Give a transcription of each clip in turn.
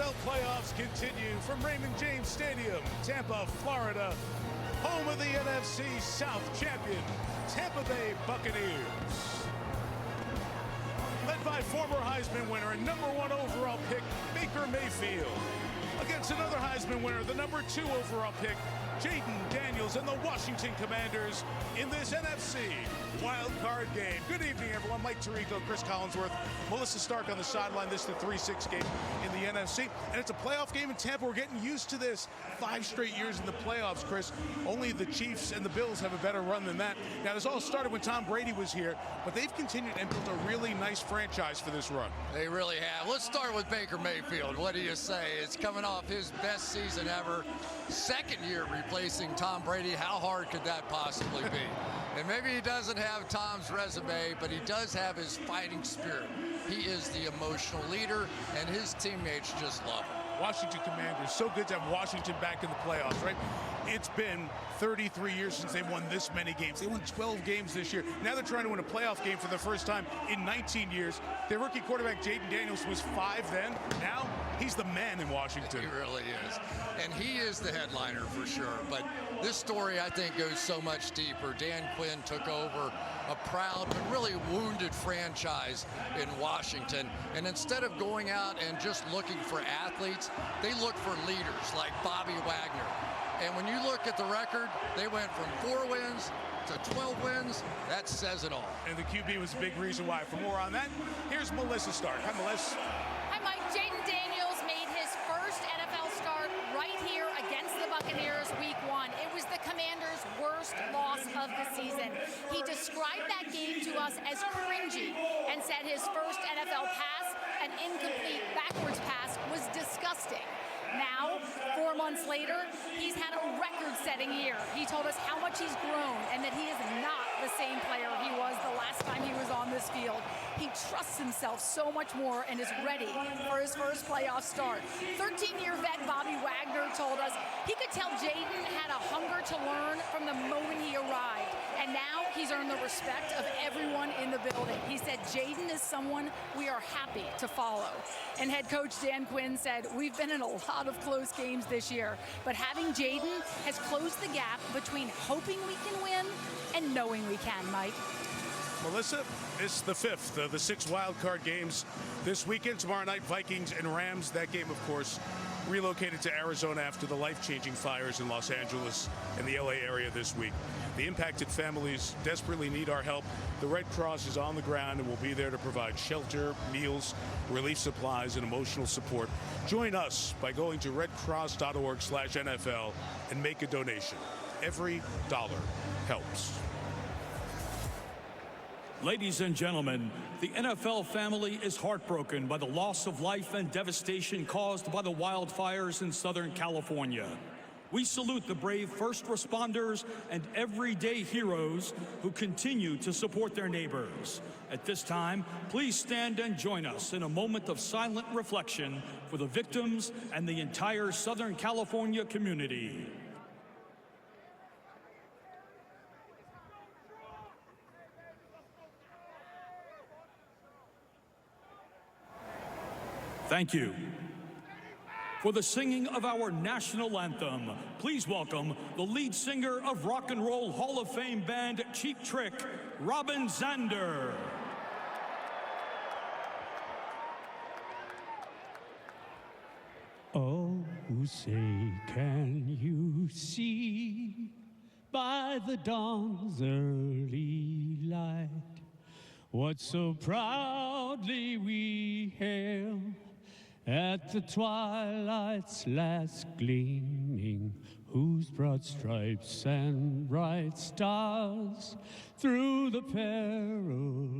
NFL playoffs continue from Raymond James Stadium, Tampa, Florida, home of the NFC South champion, Tampa Bay Buccaneers. Led by former Heisman winner and #1 overall pick, Baker Mayfield, against another Heisman winner, the #2 overall pick, Jaden Daniels, and the Washington Commanders in this NFC wild card game. Good evening, everyone. Mike Tirico, Chris Collinsworth, Melissa Stark on the sideline. This is the 3-6 game in the NFC, and it's a playoff game in Tampa. We're getting used to this. 5 straight years in the playoffs, Chris. Only the Chiefs and the Bills have a better run than that. Now, this all started when Tom Brady was here, but they've continued and built a really nice franchise for this run. They really have. Let's start with Baker Mayfield. What do you say? It's coming off his best season ever. Second year replacing Tom Brady. How hard could that possibly be? And maybe he doesn't have Tom's resume, but he does have his fighting spirit. He is the emotional leader, and his teammates just love him. Washington Commanders, so good to have Washington back in the playoffs, right? It's been 33 years since they've won this many games. They won 12 games this year. Now they're trying to win a playoff game for the first time in 19 years. Their rookie quarterback, Jaden Daniels, was 5 then. Now he's the man in Washington. He really is. And he is the headliner for sure. But this story, I think, goes so much deeper. Dan Quinn took over a proud but really wounded franchise in Washington. And instead of going out and just looking for athletes, they look for leaders like Bobby Wagner. And when you look at the record, they went from 4 wins to 12 wins. That says it all. And the QB was a big reason why. For more on that, here's Melissa Stark. Hi, Melissa. Hi, Mike. Jaden Daniels made his first NFL start right here against the Buccaneers week 1. It was the Commanders' worst loss of the season. He described that game to us as cringy and said his first NFL pass, an incomplete backwards pass, was disgusting. Now, 4 months later, he's had a record-setting year. He told us how much he's grown and that he is not the same player he was the last time he was on this field. He trusts himself so much more and is ready for his first playoff start. 13-year vet Bobby Wagner told us he could tell Jaden had a hunger to learn from the moment he arrived. And now he's earned the respect of everyone in the building. He said Jaden is someone we are happy to follow. And head coach Dan Quinn said, we've been in a lot of close games this year, but having Jaden has closed the gap between hoping we can win and knowing we can, Mike. Melissa, it's the 5th of the 6 wild card games this weekend. Tomorrow night, Vikings and Rams. That game, of course, relocated to Arizona after the life-changing fires in Los Angeles and the LA area this week. The impacted families desperately need our help. The Red Cross is on the ground and will be there to provide shelter, meals, relief supplies, and emotional support. Join us by going to redcross.org/NFL and make a donation. Every dollar helps. Ladies and gentlemen, the NFL family is heartbroken by the loss of life and devastation caused by the wildfires in Southern California. We salute the brave first responders and everyday heroes who continue to support their neighbors. At this time, please stand and join us in a moment of silent reflection for the victims and the entire Southern California community. Thank you. For the singing of our national anthem, please welcome the lead singer of Rock and Roll Hall of Fame band Cheap Trick, Robin Zander. Oh, say, can you see by the dawn's early light what so proudly we hail at the twilight's last gleaming, whose broad stripes and bright stars through the perilous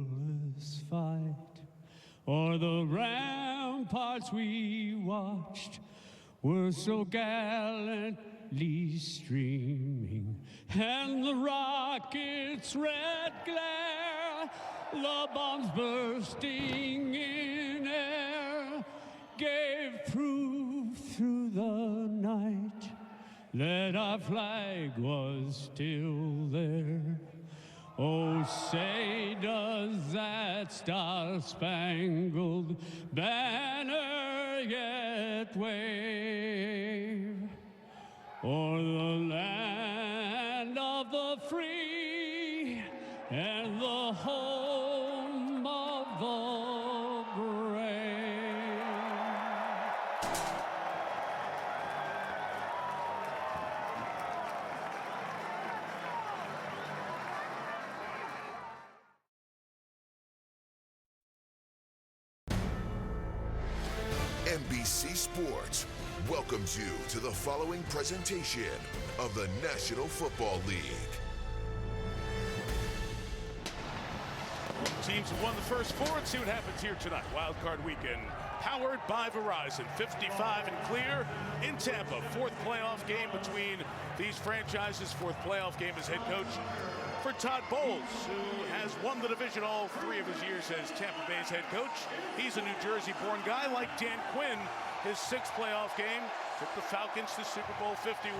fight o'er the ramparts we watched were so gallantly streaming, and the rocket's red glare, the bombs bursting in air, gave proof through the night that our flag was still there. Oh, say does that star-spangled banner yet wave o'er the land of the free and the home of the brave. NBC Sports welcomes you to the following presentation of the National Football League. Teams have won the first four. Let's see what happens here tonight. Wild Card Weekend, powered by Verizon. 55 and clear in Tampa. Fourth playoff game between these franchises. Fourth playoff game as head coach for Todd Bowles, who has won the division all three of his years as Tampa Bay's head coach. He's a New Jersey-born guy like Dan Quinn. His sixth playoff game took the Falcons to Super Bowl 51.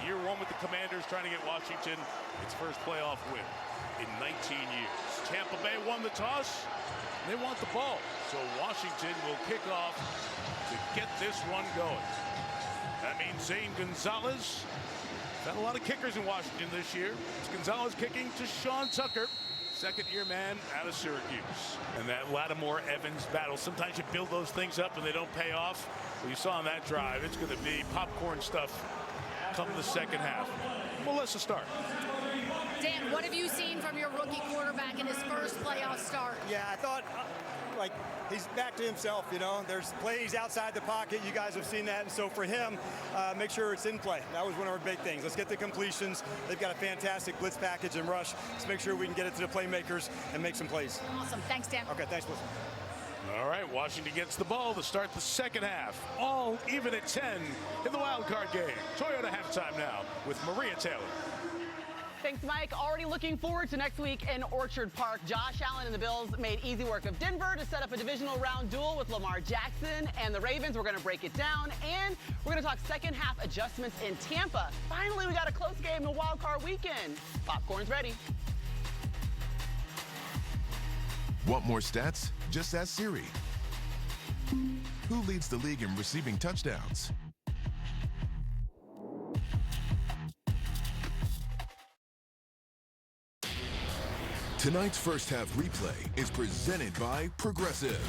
Year one with the Commanders, trying to get Washington its first playoff win in 19 years. Tampa Bay won the toss. They want the ball, so Washington will kick off to get this one going. That means Zane Gonzalez. Got a lot of kickers in Washington this year. It's Gonzalez kicking to Sean Tucker, second-year man out of Syracuse. And that Lattimore-Evans battle, sometimes you build those things up and they don't pay off. Well, you saw on that drive, it's going to be popcorn stuff come the second half. Well, let's start. Dan, what have you seen from your rookie quarterback in his first playoff start? Yeah, I thought, he's back to himself, you know. There's plays outside the pocket. You guys have seen that. And so for him, make sure it's in play. That was one of our big things. Let's get the completions. They've got a fantastic blitz package and rush. Let's make sure we can get it to the playmakers and make some plays. Awesome. Thanks, Dan. Okay, thanks, Wilson. All right, Washington gets the ball to start the second half. All even at 10 in the wild card game. Toyota halftime now with Maria Taylor. Thanks, Mike. Already looking forward to next week in Orchard Park. Josh Allen and the Bills made easy work of Denver to set up a divisional round duel with Lamar Jackson and the Ravens. We're going to break it down, and we're going to talk second half adjustments in Tampa. Finally, we got a close game in Wild Card Weekend. Popcorn's ready. Want more stats? Just ask Siri. Who leads the league in receiving touchdowns? Tonight's first half replay is presented by Progressive.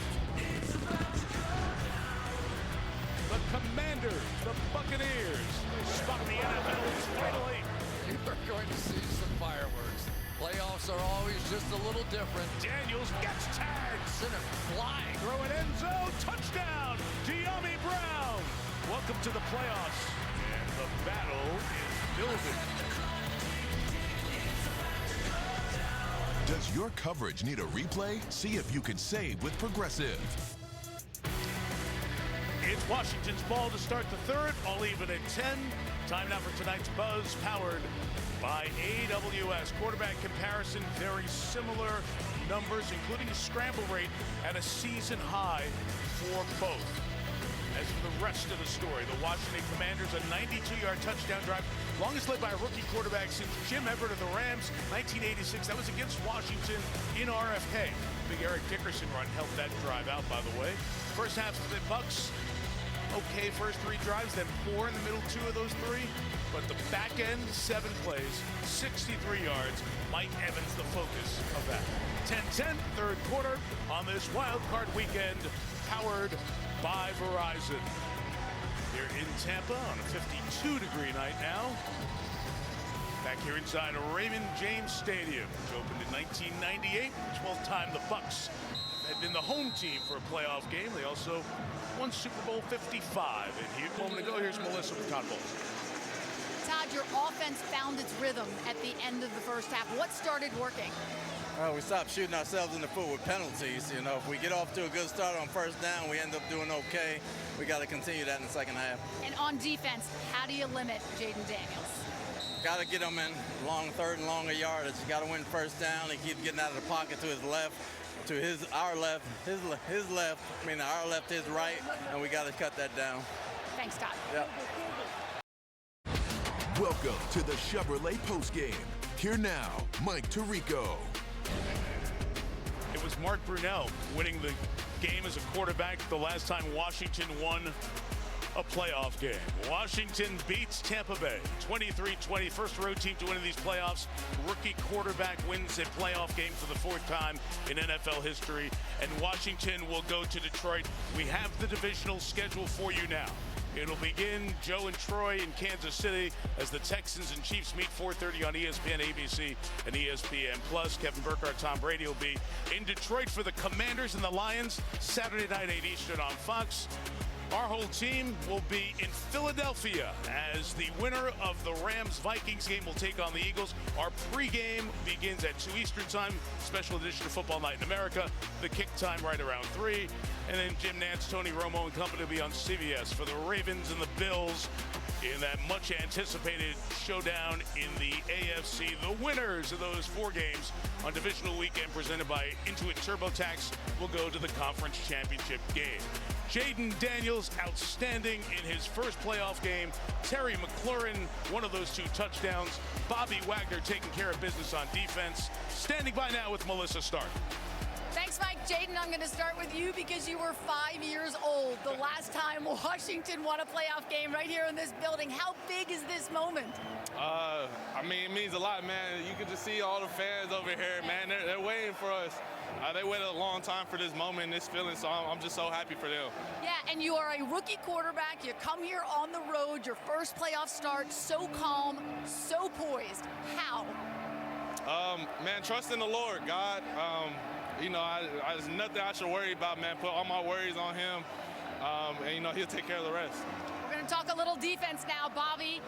The Commanders, the Buccaneers, spot the NFL's finally. You are going to see some fireworks. Playoffs are always just a little different. Daniels gets tagged. Sent it flying. Throw an end zone, touchdown, De'Ami Brown. Welcome to the playoffs. And the battle is building. Does your coverage need a replay? See if you can save with Progressive. It's Washington's ball to start the third, all even at 10. Time now for tonight's buzz, powered by AWS. Quarterback comparison, very similar numbers, including a scramble rate at a season high for both. As for the rest of the story, the Washington Commanders, a 92-yard touchdown drive, longest led by a rookie quarterback since Jim Everett of the Rams, 1986. That was against Washington in RFK. Big Eric Dickerson run helped that drive out, by the way. First half of the Bucs, okay, first three drives, then poor in the middle two of those three. But the back end, 7 plays, 63 yards. Mike Evans, the focus of that. 10-10, third quarter on this wild card weekend, powered by Verizon. Here in Tampa on a 52-degree night now. Back here inside Raymond James Stadium, which opened in 1998. 12th time the Bucs had been the home team for a playoff game. They also won Super Bowl 55. And here, a moment ago, here's Melissa with Todd Bowles. Todd, your offense found its rhythm at the end of the first half. What started working? We stopped shooting ourselves in the foot with penalties. You know, if we get off to a good start on first down, we end up doing okay. We got to continue that in the second half. And on defense, how do you limit Jaden Daniels? Got to get him in long third and longer yardage. You got to win first down. He keeps getting out of the pocket to his left, to our left, his left. I mean, our left, his right, and we got to cut that down. Thanks, Todd. Yep. Welcome to the Chevrolet postgame. Here now, Mike Tirico. It was Mark Brunell winning the game as a quarterback the last time Washington won a playoff game. Washington beats Tampa Bay 23-20. First road team to win in these playoffs. Rookie quarterback wins a playoff game for the fourth time in NFL history. And Washington will go to Detroit. We have the divisional schedule for you now. It'll begin Joe and Troy in Kansas City as the Texans and Chiefs meet 4:30 on ESPN, ABC, and ESPN Plus. Kevin Burkhardt, Tom Brady will be in Detroit for the Commanders and the Lions Saturday night, 8 Eastern on Fox. Our whole team will be in Philadelphia as the winner of the Rams-Vikings game will take on the Eagles. Our pregame begins at 2 Eastern time, special edition of Football Night in America. The kick time right around 3. And then Jim Nantz, Tony Romo, and company will be on CBS for the Ravens and the Bills in that much-anticipated showdown in the AFC. The winners of those 4 games on divisional weekend presented by Intuit TurboTax will go to the conference championship game. Jaden Daniels, outstanding in his first playoff game. Terry McLaurin, one of those 2 touchdowns. Bobby Wagner taking care of business on defense. Standing by now with Melissa Stark. Thanks, Mike. Jaden, I'm going to start with you because you were 5 years old the last time Washington won a playoff game right here in this building. How big is this moment? I mean, it means a lot, man. You can just see all the fans over here, man. They're waiting for us. They waited a long time for this moment and this feeling, so I'm just so happy for them. Yeah, and you are a rookie quarterback. You come here on the road, your first playoff start, so calm, so poised. How? Man, trust in the Lord, God. You know, there's nothing I should worry about, man. Put all my worries on him, and, you know, he'll take care of the rest. We're going to talk a little defense now, Bobby.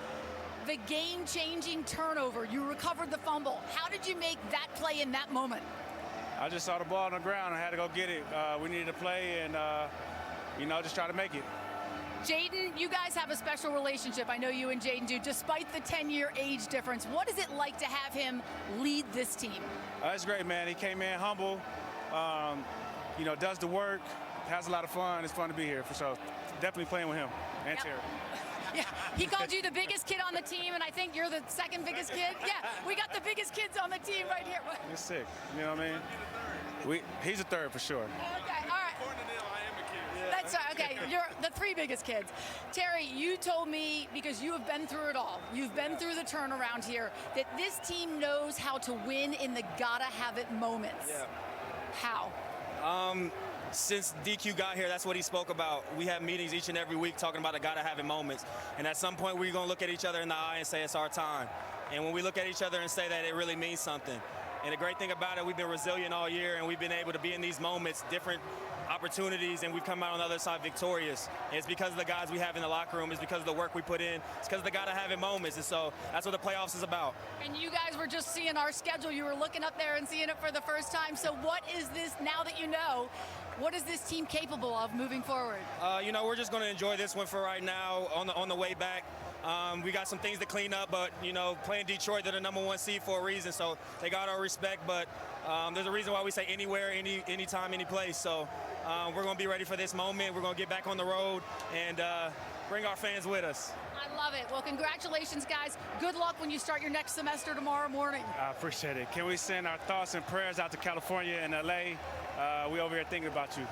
The game-changing turnover. You recovered the fumble. How did you make that play in that moment? I just saw the ball on the ground. I had to go get it. We needed to play and, you know, just try to make it. Jaden, you guys have a special relationship. I know you and Jaden do, despite the 10-year age difference. What is it like to have him lead this team? It's great, man. He came in humble, you know, does the work, has a lot of fun. It's fun to be here, for sure. Definitely playing with him and Terry. Yeah, he called you the biggest kid on the team, and I think you're the second biggest kid. Yeah, we got the biggest kids on the team right here. He's sick, you know what I mean? He's a third for sure. Okay, all right. That's right, okay, you're the 3 biggest kids. Terry, you told me, because you have been through it all, you've been through the turnaround here, that this team knows how to win in the gotta-have-it moments. Yeah. How? Since DQ got here, that's what he spoke about. We have meetings each and every week talking about the gotta-have-it moments. And at some point, we're going to look at each other in the eye and say it's our time. And when we look at each other and say that, it really means something. And the great thing about it, we've been resilient all year, and we've been able to be in these moments, different opportunities, and we've come out on the other side victorious. And it's because of the guys we have in the locker room. It's because of the work we put in. It's because of the gotta-have-it moments. And so that's what the playoffs is about. And you guys were just seeing our schedule. You were looking up there and seeing it for the first time. So what is this, now that you know, what is this team capable of moving forward? You know, we're just going to enjoy this one for right now on the way back. We got some things to clean up, but, you know, playing Detroit, they're the #1 seed for a reason, so they got our respect. But there's a reason why we say anywhere, anytime, any place. So we're going to be ready for this moment. We're going to get back on the road and bring our fans with us. I love it. Well, congratulations, guys. Good luck when you start your next semester tomorrow morning. I appreciate it. Can we send our thoughts and prayers out to California and LA? We over here thinking about you.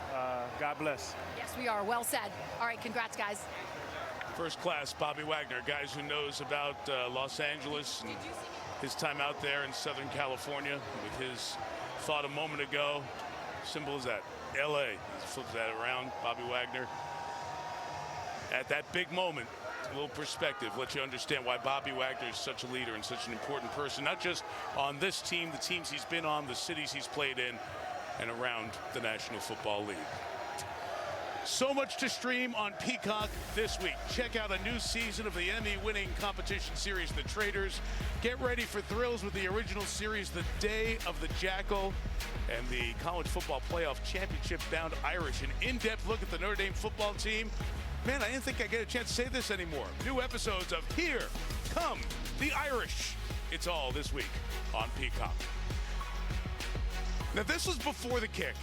God bless. Yes, we are. Well said. All right, congrats, guys. First class, Bobby Wagner, guys who knows about Los Angeles and his time out there in Southern California with his thought a moment ago. Simple as that. LA. Flip that around. Bobby Wagner. At that big moment, a little perspective, let you understand why Bobby Wagner is such a leader and such an important person, not just on this team, the teams he's been on, the cities he's played in, and around the National Football League. So much to stream on Peacock this week. Check out a new season of the Emmy-winning competition series, The Traitors. Get ready for thrills with the original series, The Day of the Jackal, and the College Football Playoff Championship-bound Irish. An in-depth look at the Notre Dame football team. Man, I didn't think I'd get a chance to say this anymore. New episodes of Here Come the Irish. It's all this week on Peacock. Now, this was before the kick.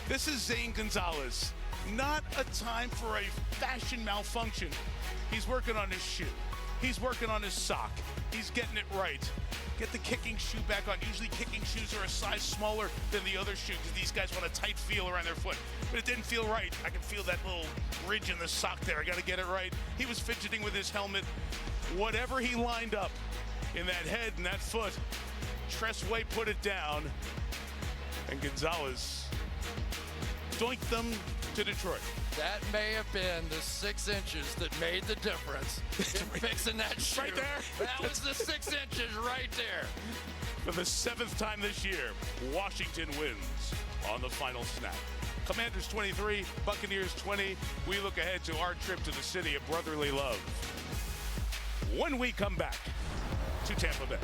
This is Zane Gonzalez. Not a time for a fashion malfunction. He's working on his shoe. He's working on his sock. He's getting it right. get the kicking shoe back on. Usually kicking shoes are a size smaller than the other shoe because these guys want a tight feel around their foot. But it didn't feel right. I can feel that little ridge in the sock there. I got to get it right. He was fidgeting with his helmet. Whatever he lined up in that head and that foot, Tressway put it down, and Gonzalez doinked them to Detroit. That may have been the 6 inches that made the difference in fixing that shoe. Right there. That was the 6 inches right there. For the 7th time this year, Washington wins on the final snap. Commanders 23, Buccaneers 20. We look ahead to our trip to the city of brotherly love when we come back to Tampa Bay.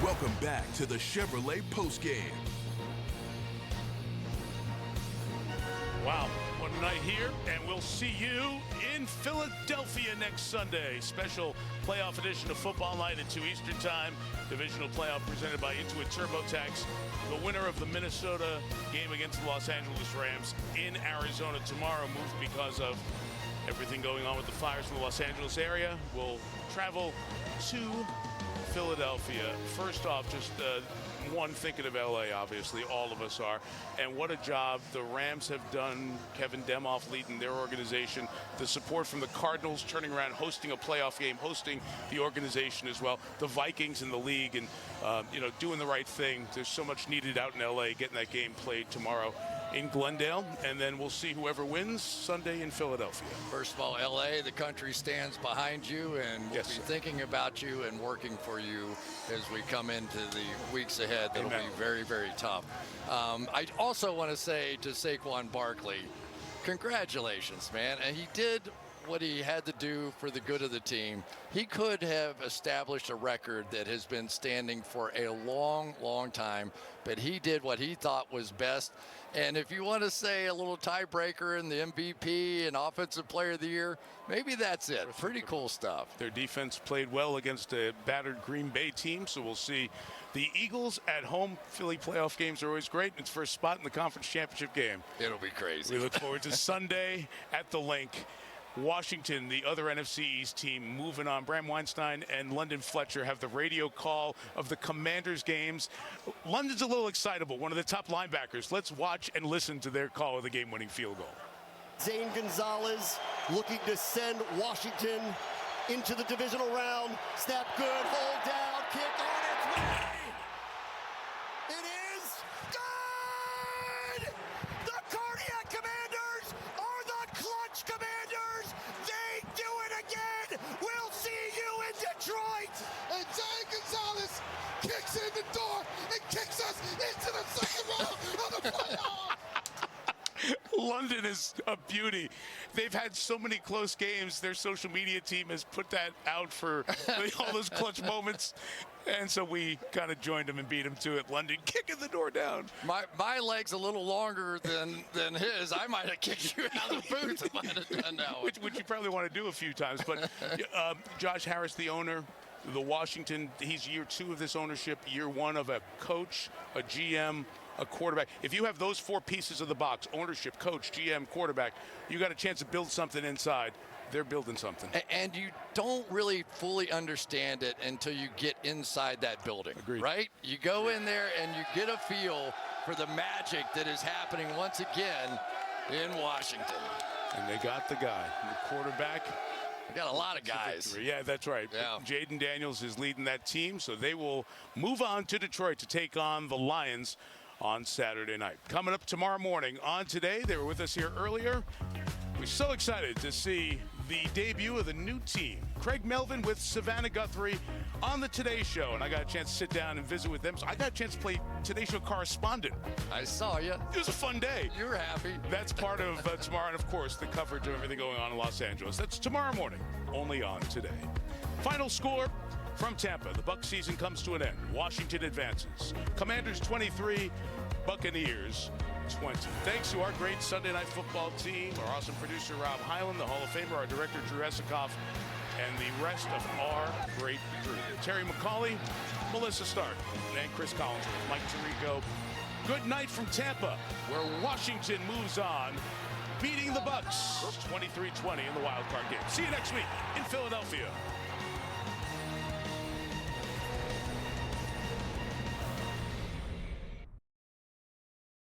Welcome back to the Chevrolet postgame. Wow, what a night here, and we'll see you in Philadelphia next Sunday. Special playoff edition of Football Night at 2 Eastern Time. Divisional playoff presented by Intuit TurboTax. The winner of the Minnesota game against the Los Angeles Rams in Arizona tomorrow moved because of everything going on with the fires in the Los Angeles area. Will travel to Philadelphia. First off, just one, thinking of LA, obviously, all of us are. And what a job the Rams have done. Kevin Demoff leading their organization. The support from the Cardinals turning around, hosting a playoff game, hosting the organization as well. The Vikings in the league and, doing the right thing. There's so much needed out in LA, getting that game played tomorrow in Glendale, and then we'll see whoever wins Sunday in Philadelphia. First of all, LA, the country stands behind you and will be thinking about you and working for you as we come into the weeks ahead. That'll be very, very tough. I also want to say to Saquon Barkley, congratulations, man. And he did what he had to do for the good of the team. He could have established a record that has been standing for a long, long time, but he did what he thought was best. And if you want to say a little tiebreaker in the MVP and Offensive Player of the Year, maybe that's it. Pretty cool stuff. Their defense played well against a battered Green Bay team, so we'll see. The Eagles at home. Philly playoff games are always great. It's first spot in the conference championship game. It'll be crazy. We look forward to Sunday at the Link. Washington, the other NFC East team, moving on. Bram Weinstein and London Fletcher have the radio call of the Commanders games. London's a little excitable, one of the top linebackers. Let's watch and listen to their call of the game-winning field goal. Zane Gonzalez looking to send Washington into the divisional round. Snap good, hold down, kick on its way. It is good! The Cardiac Commanders are the clutch Commanders! They do it again! We'll see you in Detroit! And Zane Gonzalez kicks in the door and kicks us into the second round of the playoffs! London is a beauty. They've had so many close games. Their social media team has put that out for all those clutch moments. And so we kind of joined them and beat them to it. London kicking the door down. My leg's a little longer than his. I might have kicked you out of the booth if I had done that. Which you probably want to do a few times. But Josh Harris, the owner, the Washington, he's year 2 of this ownership, year 1 of a coach, a GM, a quarterback. If you have those 4 pieces of the box, ownership, coach, GM, quarterback, you got a chance to build something inside. They're building something. And you don't really fully understand it until you get inside that building. Agreed. Right? You go in there and you get a feel for the magic that is happening once again in Washington. And they got the guy, the quarterback. They got a lot of guys. Yeah, that's right. Yeah. Jaden Daniels is leading that team, so they will move on to Detroit to take on the Lions on Saturday night. Coming up tomorrow morning on Today, they were with us here earlier. We're so excited to see the debut of the new team. Craig Melvin with Savannah Guthrie on the Today Show, and I got a chance to sit down and visit with them. So I got a chance to play Today Show correspondent. I saw you. It was a fun day. You were happy. That's part of tomorrow, and of course, the coverage of everything going on in Los Angeles. That's tomorrow morning, only on Today. Final score from Tampa. The Bucs season comes to an end. Washington advances. Commanders 23, Buccaneers 20. Thanks to our great Sunday Night Football team, our awesome producer Rob Hyland, the Hall of Famer, our director Drew Esikoff, and the rest of our great crew. Terry McCauley, Melissa Stark, and Chris Collinsworth, Mike Tirico. Good night from Tampa, where Washington moves on beating the Bucks 23-20 in the wild card game. See you next week in Philadelphia.